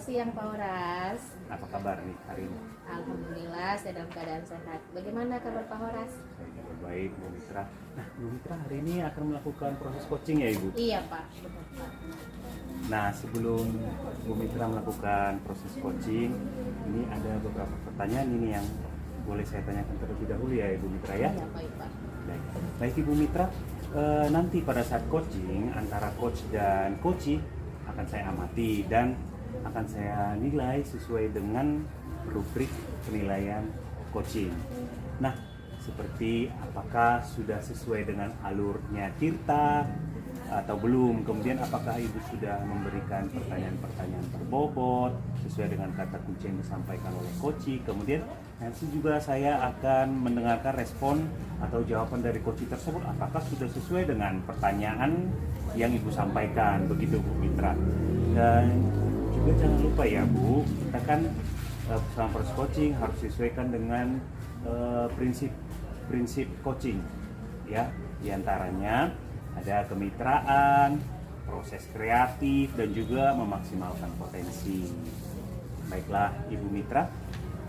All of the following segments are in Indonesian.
siang Pak Horas. Apa kabar nih hari ini? Alhamdulillah saya dalam keadaan sehat. Bagaimana kabar Pak Horas? Saya juga baik, Bu Mitra. Nah, Bu Mitra hari ini akan melakukan proses coaching ya Ibu? Iya Pak, benar Pak. Nah, sebelum Bu Mitra melakukan proses coaching, ini ada beberapa pertanyaan ini yang boleh saya tanyakan terlebih dahulu ya Ibu Mitra ya? Iya baik Pak. Baik Ibu Mitra, nanti pada saat coaching antara coach dan coachee akan saya amati dan akan saya nilai sesuai dengan rubrik penilaian coaching. Nah, seperti apakah sudah sesuai dengan alurnya Tirta atau belum, kemudian apakah Ibu sudah memberikan pertanyaan-pertanyaan berbobot sesuai dengan kata kunci yang disampaikan oleh coachee, kemudian nanti juga saya akan mendengarkan respon atau jawaban dari coachee tersebut apakah sudah sesuai dengan pertanyaan yang Ibu sampaikan, begitu Bu Mitra. Dan juga jangan lupa ya Bu, kita kan selama proses coaching harus disesuaikan dengan prinsip coaching ya, diantaranya ada kemitraan, proses kreatif, dan juga memaksimalkan potensi. Baiklah Ibu Mitra,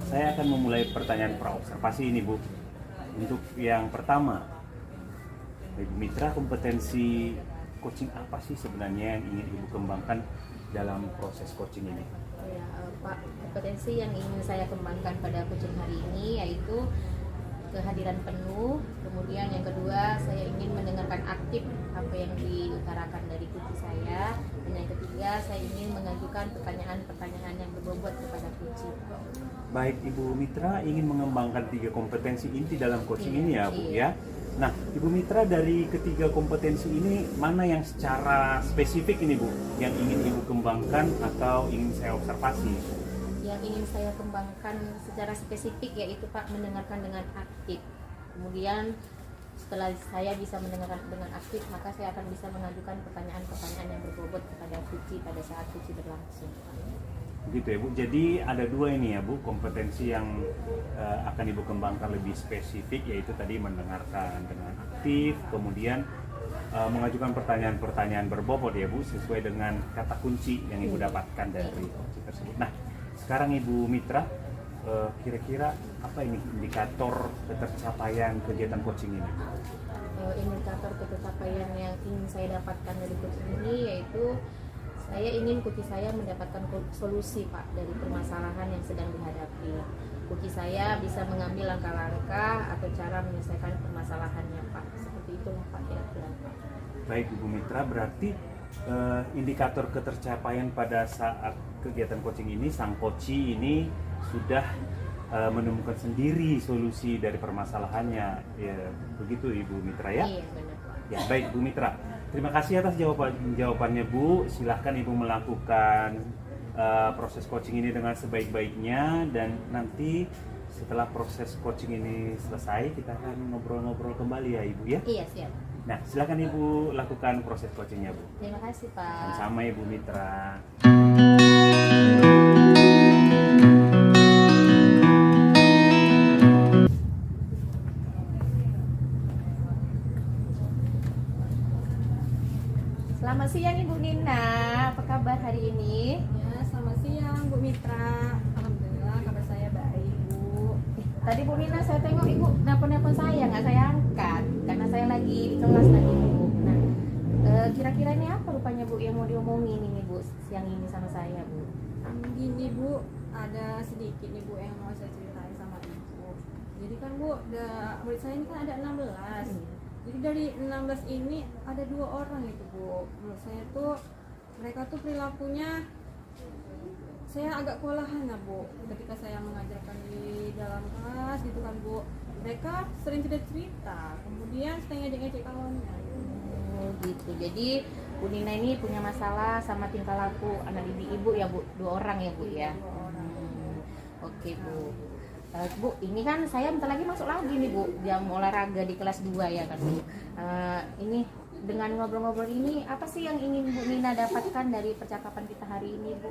saya akan memulai pertanyaan praobservasi ini Bu. Untuk yang pertama, Ibu Mitra, kompetensi coaching apa sih sebenarnya yang ingin Ibu kembangkan dalam proses coaching ini? Ya, Pak, kompetensi yang ingin saya kembangkan pada coaching hari ini yaitu kehadiran penuh, kemudian yang kedua saya ingin mendengarkan aktif apa yang diutarakan dari coachee saya, dan yang ketiga saya ingin mengajukan pertanyaan-pertanyaan yang berbobot kepada coachee. Baik, Ibu Mitra ingin mengembangkan 3 kompetensi inti dalam coaching ini ya Bu ya. Nah, Ibu Mitra, dari ketiga kompetensi ini mana yang secara spesifik ini Bu yang ingin Ibu kembangkan atau ingin saya observasi? Yang ingin saya kembangkan secara spesifik yaitu Pak, mendengarkan dengan aktif. Kemudian setelah saya bisa mendengarkan dengan aktif, maka saya akan bisa mengajukan pertanyaan-pertanyaan yang berbobot kepada coachee pada saat coaching berlangsung. Begitu ya Bu. Jadi ada 2 ini ya Bu, kompetensi yang akan Ibu kembangkan lebih spesifik, yaitu tadi mendengarkan dengan aktif, kemudian mengajukan pertanyaan-pertanyaan berbobot ya Bu, sesuai dengan kata kunci yang Ibu dapatkan dari coaching tersebut. Nah, sekarang Ibu Mitra, kira-kira apa ini indikator ketercapaian kegiatan coaching ini? Indikator ketercapaian yang ingin saya dapatkan dari coaching ini yaitu saya ingin coachee saya mendapatkan solusi Pak dari permasalahan yang sedang dihadapi. Coachee saya bisa mengambil langkah-langkah atau cara menyelesaikan permasalahannya Pak. Seperti itu Pak kira-kira Pak. Baik Ibu Mitra, berarti indikator ketercapaian pada saat kegiatan coaching ini, sang coachee ini sudah menemukan sendiri solusi dari permasalahannya, ya, begitu Ibu Mitra ya? Iya benar Pak. Ya baik Bu Mitra, terima kasih atas jawabannya Bu. Silahkan Ibu melakukan proses coaching ini dengan sebaik-baiknya, dan nanti setelah proses coaching ini selesai kita akan ngobrol-ngobrol kembali ya Ibu ya? Iya siap. Nah, silakan Ibu lakukan proses coachingnya Bu. Terima kasih Pak. Sama Ibu Mitra. Selamat siang Ibu Nina, apa kabar hari ini? Ya, selamat siang Bu Mitra. Alhamdulillah kabar saya baik Bu. Tadi Bu Nina saya tengok Ibu nelpon saya, nggak saya angkat karena saya lagi di kelas tadi Bu. Nah, kira-kira ini apa rupanya Bu yang mau diomongin ini Bu siang ini sama saya Bu? Gini Bu, ada sedikit nih Bu yang mau saya ceritain sama Ibu. Jadi kan Bu, murid saya ini kan ada 16. Jadi dari 16 ini ada 2 orang itu Bu. Menurut saya tuh mereka tuh perilakunya saya agak kewalahan ya Bu. Ketika saya mengajarkan di dalam kelas gitu kan Bu, mereka sering cerita, kemudian sering ngejek-ngejek kawannya. Oh gitu. Jadi Bu Nina ini punya masalah sama tingkah laku anak didik Ibu ya Bu, 2 orang ya Bu ya. 2 orang. Oke Bu. Bu, ini kan saya bentar lagi masuk lagi nih Bu, jam olahraga di kelas 2 ya kan Bu. Ini dengan ngobrol-ngobrol ini apa sih yang ingin Bu Nina dapatkan dari percakapan kita hari ini Bu?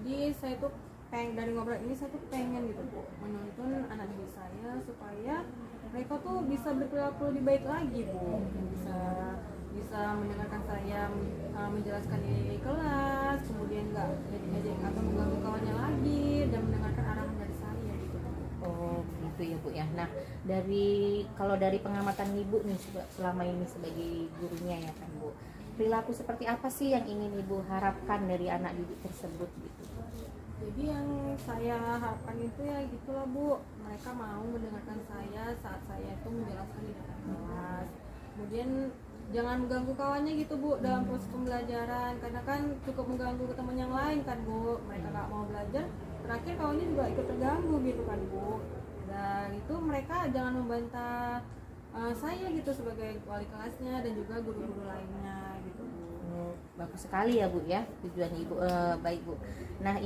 Jadi saya tuh dari ngobrol ini saya tuh pengen gitu Bu, menuntun anak didik saya supaya mereka tuh bisa berperilaku lebih baik lagi Bu, bisa mendengarkan saya menjelaskan di kelas, kemudian nggak ngejek atau mengganggu kawan Nah, kalau dari pengamatan Ibu nih selama ini sebagai gurunya ya kan Bu, perilaku seperti apa sih yang ingin Ibu harapkan dari anak didik tersebut gitu? Jadi yang saya harapkan itu ya gitulah Bu, mereka mau mendengarkan saya saat saya itu menjelaskan di depan kelas. Kemudian jangan mengganggu kawannya gitu Bu dalam proses pembelajaran, karena kan cukup mengganggu ke teman yang lain kan Bu, mereka nggak mau belajar, terakhir kawannya juga ikut terganggu gitu kan Bu. Dan itu mereka jangan membantah saya gitu sebagai wali kelasnya dan juga guru-guru lainnya gitu Bu. Bagus sekali ya Bu ya, tujuan Ibu baik Bu. Nah,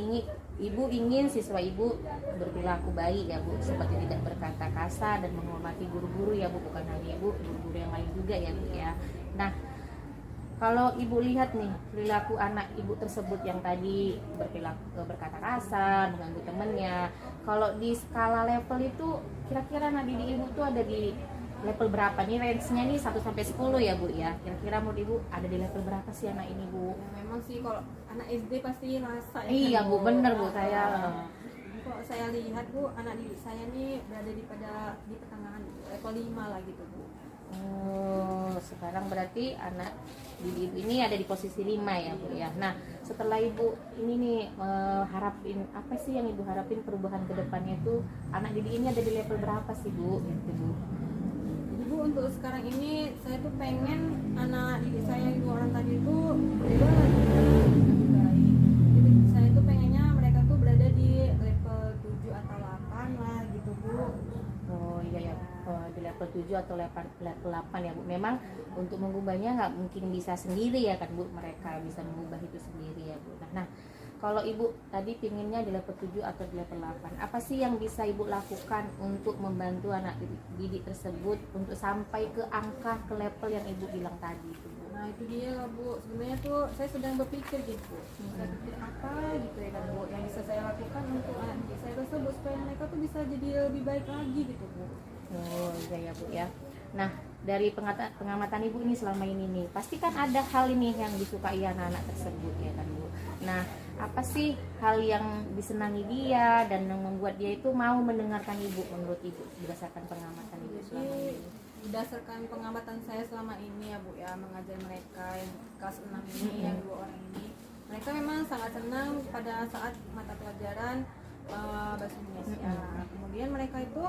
Ibu ingin siswa Ibu berperilaku baik ya Bu, seperti tidak berkata kasar dan menghormati guru-guru ya Bu, bukan hanya Ibu, guru-guru yang lain juga ya Bu ya. Nah, kalau Ibu lihat nih perilaku anak Ibu tersebut yang tadi berkata kasar, mengganggu temennya, kalau di skala level itu kira-kira anak didik Ibu tuh ada di level berapa nih, range-nya nih 1 sampai 10 ya Bu ya. Kira-kira menurut Ibu ada di level berapa sih anak ini Bu? Ya, memang sih kalau anak SD pasti rasa ya. Iya kan, Bu, bener Bu saya. Kalau saya lihat Bu, anak didik saya nih berada di pertengahan level 5 lah gitu Bu. Oh, sekarang berarti anak didik Ibu ini ada di posisi 5 ya Bu ya. Nah, setelah Ibu ini nih harapin apa sih yang Ibu harapin perubahan ke depannya itu, anak didik ini ada di level berapa sih Bu? Gitu Bu. Bu, untuk sekarang ini saya tuh pengen anak didik saya yang 2 orang tadi itu berubah lebih baik. Jadi saya tuh pengennya mereka tuh berada di level 7 atau 8 lah gitu Bu. Oh iya ya, di level 7 atau level 8 ya Bu. Memang untuk mengubahnya nggak mungkin bisa sendiri ya kan Bu, mereka bisa mengubah itu sendiri ya Bu. Nah, kalau Ibu tadi pinginnya di level 7 atau di level 8, apa sih yang bisa Ibu lakukan untuk membantu anak didik tersebut untuk sampai ke angka, ke level yang Ibu bilang tadi itu Bu? Nah itu dia lah Bu, sebenarnya tuh saya sedang berpikir gitu, saya pikir apa gitu ya kan Bu, yang bisa saya lakukan untuk anak didik saya tersebut supaya mereka tuh bisa jadi lebih baik lagi gitu Bu. Oh iya ya Bu ya. Nah, dari pengamatan Ibu ini selama ini nih, pasti kan ada hal ini yang disukai anak-anak tersebut ya kan Bu. Nah, apa sih hal yang disenangi dia dan yang membuat dia itu mau mendengarkan Ibu menurut Ibu berdasarkan pengamatan Ibu selama Jadi ini? berdasarkan pengamatan saya selama ini ya Bu ya, mengajar mereka yang kelas 6 ini, yang 2 orang ini, mereka memang sangat senang pada saat mata pelajaran bahasa Indonesia. Kemudian mereka itu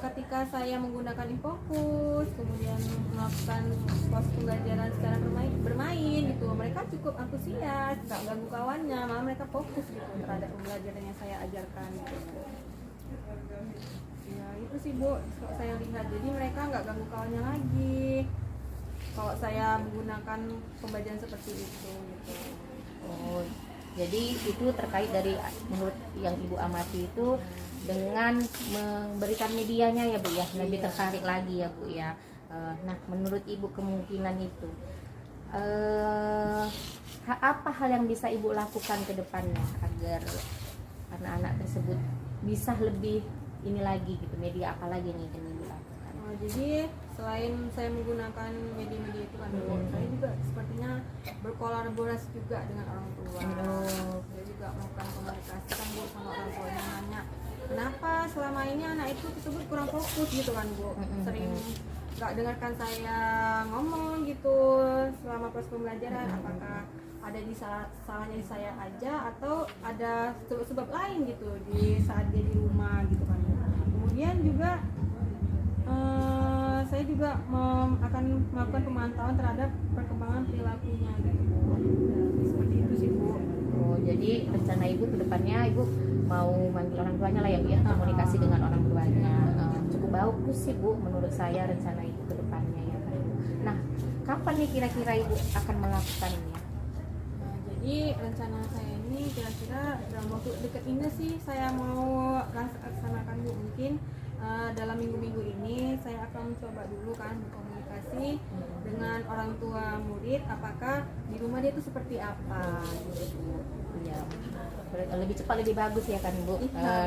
ketika saya menggunakan infokus, kemudian melakukan proses pembelajaran secara bermain gitu, mereka cukup antusias, nggak ganggu kawannya, malah mereka fokus gitu terhadap pembelajaran yang saya ajarkan gitu. Ya itu sih Bu, kalau saya lihat, jadi mereka nggak ganggu kawannya lagi kalau saya menggunakan pembelajaran seperti itu gitu. Oh, jadi itu terkait dari menurut yang Ibu amati itu dengan memberikan medianya ya Bu ya, lebih tertarik lagi ya Bu ya. Nah, menurut Ibu kemungkinan itu apa hal yang bisa Ibu lakukan ke depannya agar anak-anak tersebut bisa lebih ini lagi gitu, media apa lagi nih yang Ibu lakukan? Jadi selain saya menggunakan media-media itu kan Bu, saya juga sepertinya berkolaborasi juga dengan orang tua. Saya juga melakukan komunikasi kan Bu sama orang tua yang nanya, kenapa selama ini anak itu tersebut kurang fokus gitu kan Bu, sering nggak dengarkan saya ngomong gitu selama proses pembelajaran, apakah ada di salahnya di saya aja atau ada sebab lain gitu di saat dia di rumah gitu kan. Kemudian juga saya juga akan melakukan pemantauan terhadap perkembangan perilakunya gitu. Jadi seperti itu sih Bu. Oh, jadi rencana Ibu ke depannya Ibu mau manggil orang tuanya lah ya Bu ya, komunikasi dengan orang tuanya. Cukup bagus sih Bu menurut saya rencana Ibu ke depannya ya kan Bu. Nah, kapan nih kira-kira Ibu akan melakukannya? Jadi rencana saya ini kira-kira dalam waktu dekat ini sih saya mau laksanakan Bu. Mungkin dalam minggu-minggu ini saya akan mencoba dulu kan berkomunikasi dengan orang tua murid, apakah di rumah dia itu seperti apa gitu. Iya, lebih cepat lebih bagus ya kan Bu.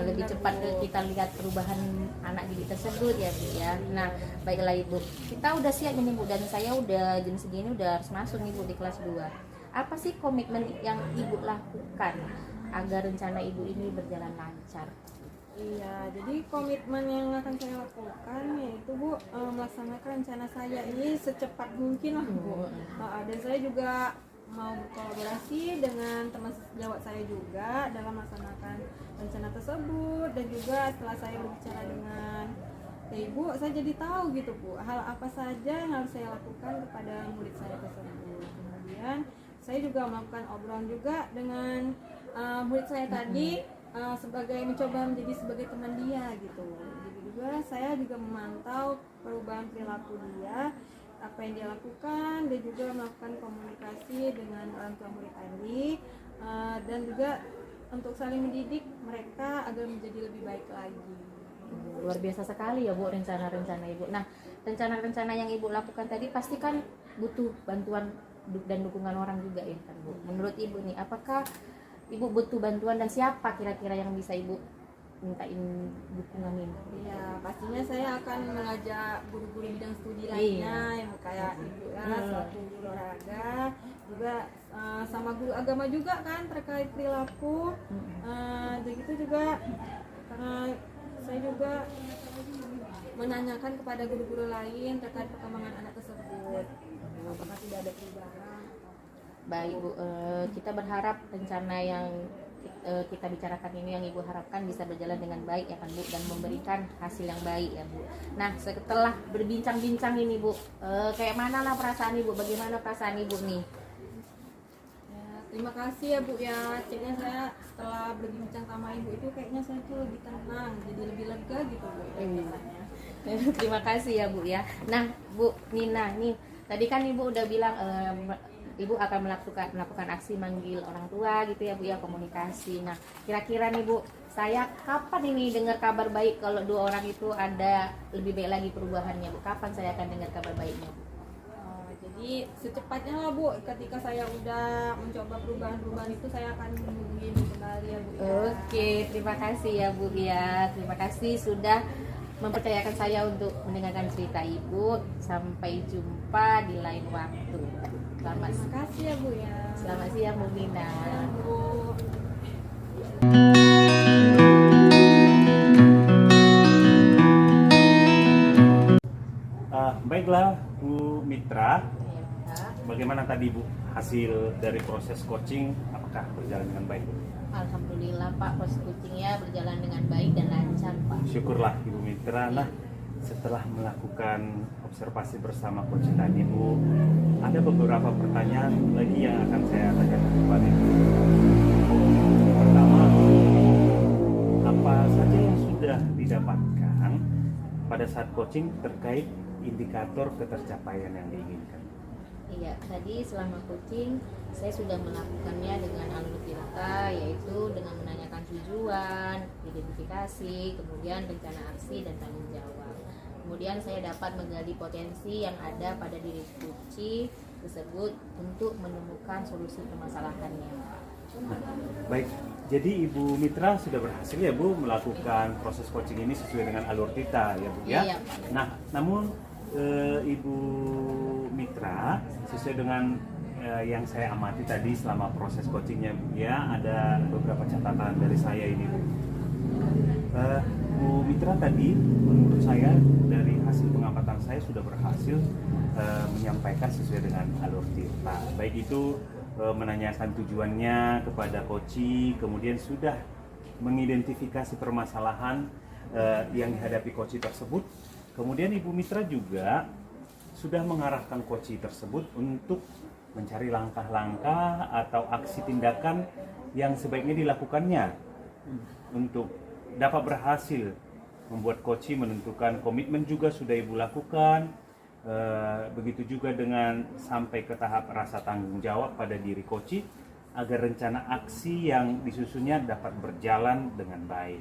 Lebih cepat kita lihat perubahan anak didik tersebut ya Bu ya. Nah, baiklah Ibu, kita udah siap nih Bu, dan saya udah jam segini udah harus masuk nih Bu di kelas 2. Apa sih komitmen yang Ibu lakukan agar rencana Ibu ini berjalan lancar? Iya, jadi komitmen yang akan saya lakukan yaitu Bu melaksanakan rencana saya ini secepat mungkin lah Bu. Dan saya juga mau berkolaborasi dengan teman sejawat saya juga dalam melaksanakan rencana tersebut, dan juga setelah saya berbicara dengan Ibu, saya jadi tahu gitu Bu, hal apa saja yang harus saya lakukan kepada murid saya tersebut. Kemudian saya juga melakukan obrolan juga dengan murid saya tadi, sebagai mencoba menjadi sebagai teman dia gitu. Jadi juga saya juga memantau perubahan perilaku dia, apa yang dia lakukan, dan juga melakukan komunikasi dengan orang tua murid tadi, dan juga untuk saling mendidik mereka agar menjadi lebih baik lagi. Luar biasa sekali ya Bu rencana-rencana Ibu. Nah, rencana-rencana yang Ibu lakukan tadi pasti kan butuh bantuan dan dukungan orang juga ya kan Bu. Menurut Ibu nih, apakah Ibu butuh bantuan dan siapa kira-kira yang bisa Ibu mintain dukungan ini? Iya, pastinya saya akan mengajak guru-guru bidang studi lainnya yang kayak Ibu ya, selaku guru olahraga, juga sama guru agama juga kan terkait perilaku. Begitu juga saya juga menanyakan kepada guru-guru lain terkait perkembangan anak tersebut, apakah tidak ada perubahan. Baik Bu, kita berharap rencana yang kita bicarakan ini yang Ibu harapkan bisa berjalan dengan baik ya kan Bu, dan memberikan hasil yang baik ya Bu. Nah, setelah berbincang-bincang ini Bu, kayak mana lah perasaan Ibu, bagaimana perasaan Ibu nih? Ya, terima kasih ya Bu ya, kayaknya saya setelah berbincang sama Ibu itu kayaknya saya tuh lebih tenang, jadi lebih lega gitu Bu rasanya. Terima kasih ya Bu ya. Nah Bu Nina nih, tadi kan Ibu udah bilang Ibu akan melakukan aksi manggil orang tua gitu ya Bu ya, komunikasi. Nah kira-kira nih Bu, saya kapan ini dengar kabar baik kalau dua orang itu ada lebih baik lagi perubahannya Bu? Kapan saya akan dengar kabar baiknya Bu? Jadi secepatnya lah Bu, ketika saya udah mencoba perubahan-perubahan itu saya akan menghubungi Ibu kembali ya Bu ya. Oke, terima kasih ya Bu ya. Terima kasih sudah mempercayakan saya untuk mendengarkan cerita Ibu. Sampai jumpa di lain waktu. Selamat Terima kasih ya Bu ya. Selamat siang Bu Nina. Bu. Baiklah Bu Mitra, Ya, bagaimana tadi Bu hasil dari proses coaching, apakah berjalan dengan baik? Alhamdulillah Pak, proses coachingnya berjalan dengan baik dan lancar Pak. Syukurlah Ibu Mitra. Nah, setelah melakukan observasi bersama coach tadi Bu, ada beberapa pertanyaan lagi yang akan saya tanyakan kepada Ibu. Pertama, apa saja yang sudah didapatkan pada saat coaching terkait indikator ketercapaian yang diinginkan? Iya, tadi selama coaching saya sudah melakukannya dengan alur cerita, yaitu dengan menanyakan tujuan, identifikasi, kemudian rencana aksi dan tanggung jawab. Kemudian saya dapat menggali potensi yang ada pada diri coach tersebut untuk menemukan solusi permasalahannya. Nah, baik, jadi Ibu Mitra sudah berhasil ya Bu melakukan proses coaching ini sesuai dengan alur kita ya Bu ya? Iya, Pak. Nah, namun Ibu Mitra sesuai dengan yang saya amati tadi selama proses coachingnya Bu ya, ada beberapa catatan dari saya ini Bu. Bu Mitra tadi menurut saya dari hasil pengamatan saya sudah berhasil menyampaikan sesuai dengan alur cerita, baik itu menanyakan tujuannya kepada coach, kemudian sudah mengidentifikasi permasalahan yang dihadapi coach tersebut. Kemudian Ibu Mitra juga sudah mengarahkan coach tersebut untuk mencari langkah-langkah atau aksi tindakan yang sebaiknya dilakukannya untuk dapat berhasil membuat coach menentukan komitmen juga sudah Ibu lakukan. Begitu juga dengan sampai ke tahap rasa tanggung jawab pada diri coach agar rencana aksi yang disusunnya dapat berjalan dengan baik.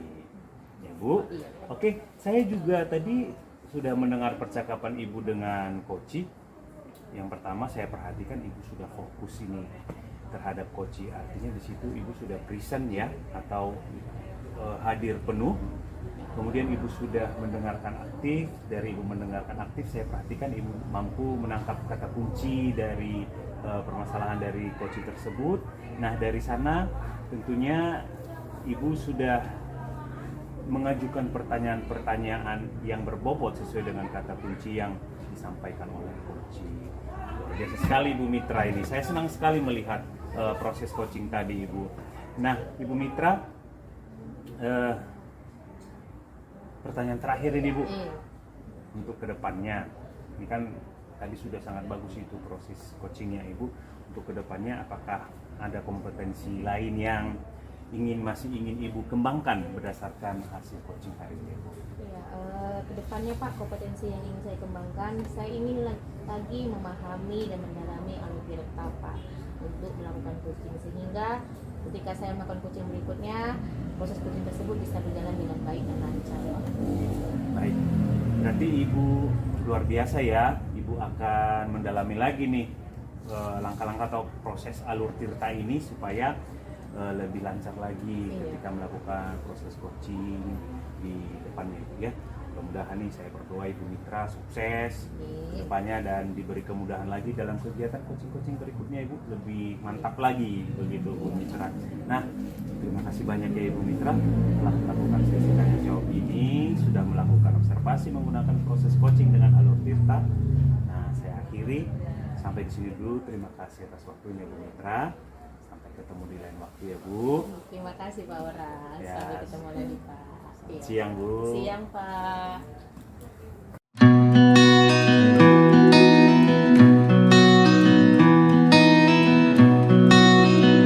Ya Bu, oke, saya juga tadi sudah mendengar percakapan Ibu dengan coach. Yang pertama saya perhatikan Ibu sudah fokus ini terhadap coach, artinya di situ Ibu sudah present ya, atau hadir penuh. Kemudian Ibu sudah mendengarkan aktif. Dari Ibu mendengarkan aktif, saya perhatikan Ibu mampu menangkap kata kunci dari permasalahan dari coach tersebut. Nah, dari sana tentunya Ibu sudah mengajukan pertanyaan-pertanyaan yang berbobot sesuai dengan kata kunci yang disampaikan oleh coach. Luar biasa sekali Ibu Mitra ini. Saya senang sekali melihat proses coaching tadi Ibu. Nah Ibu Mitra, pertanyaan terakhir ini Bu, untuk kedepannya. Ini kan tadi sudah sangat bagus itu proses coachingnya Ibu. Untuk kedepannya apakah ada kompetensi lain yang masih ingin Ibu kembangkan berdasarkan hasil coaching hari ini Ibu? Ya, kedepannya Pak, kompetensi yang ingin saya kembangkan, saya ingin lagi memahami dan mendalami alur tirta Pak untuk melakukan coaching, sehingga ketika saya melakukan coaching berikutnya, proses coaching tersebut bisa berjalan dengan baik dan lancar Pak. Baik, berarti Ibu luar biasa ya. Ibu akan mendalami lagi nih langkah-langkah atau proses alur tirta ini supaya lebih lancar lagi ketika melakukan proses coaching di depannya ya. Mudah-mudahan nih saya berdoa Ibu Mitra sukses depannya dan diberi kemudahan lagi dalam kegiatan coaching-coaching berikutnya Ibu, lebih mantap lagi begitu Bu Mitra. Nah, terima kasih banyak ya Ibu Mitra telah melakukan sesi tanya jawab ini, sudah melakukan observasi menggunakan proses coaching dengan alur tirta. Nah, saya akhiri sampai di sini dulu. Terima kasih atas waktunya Bu Mitra. Sampai ketemu di lain waktu ya Bu. Terima kasih Pak Waras. Ya. Sampai ketemu lagi Pak. Siang Bu. Siang Pak.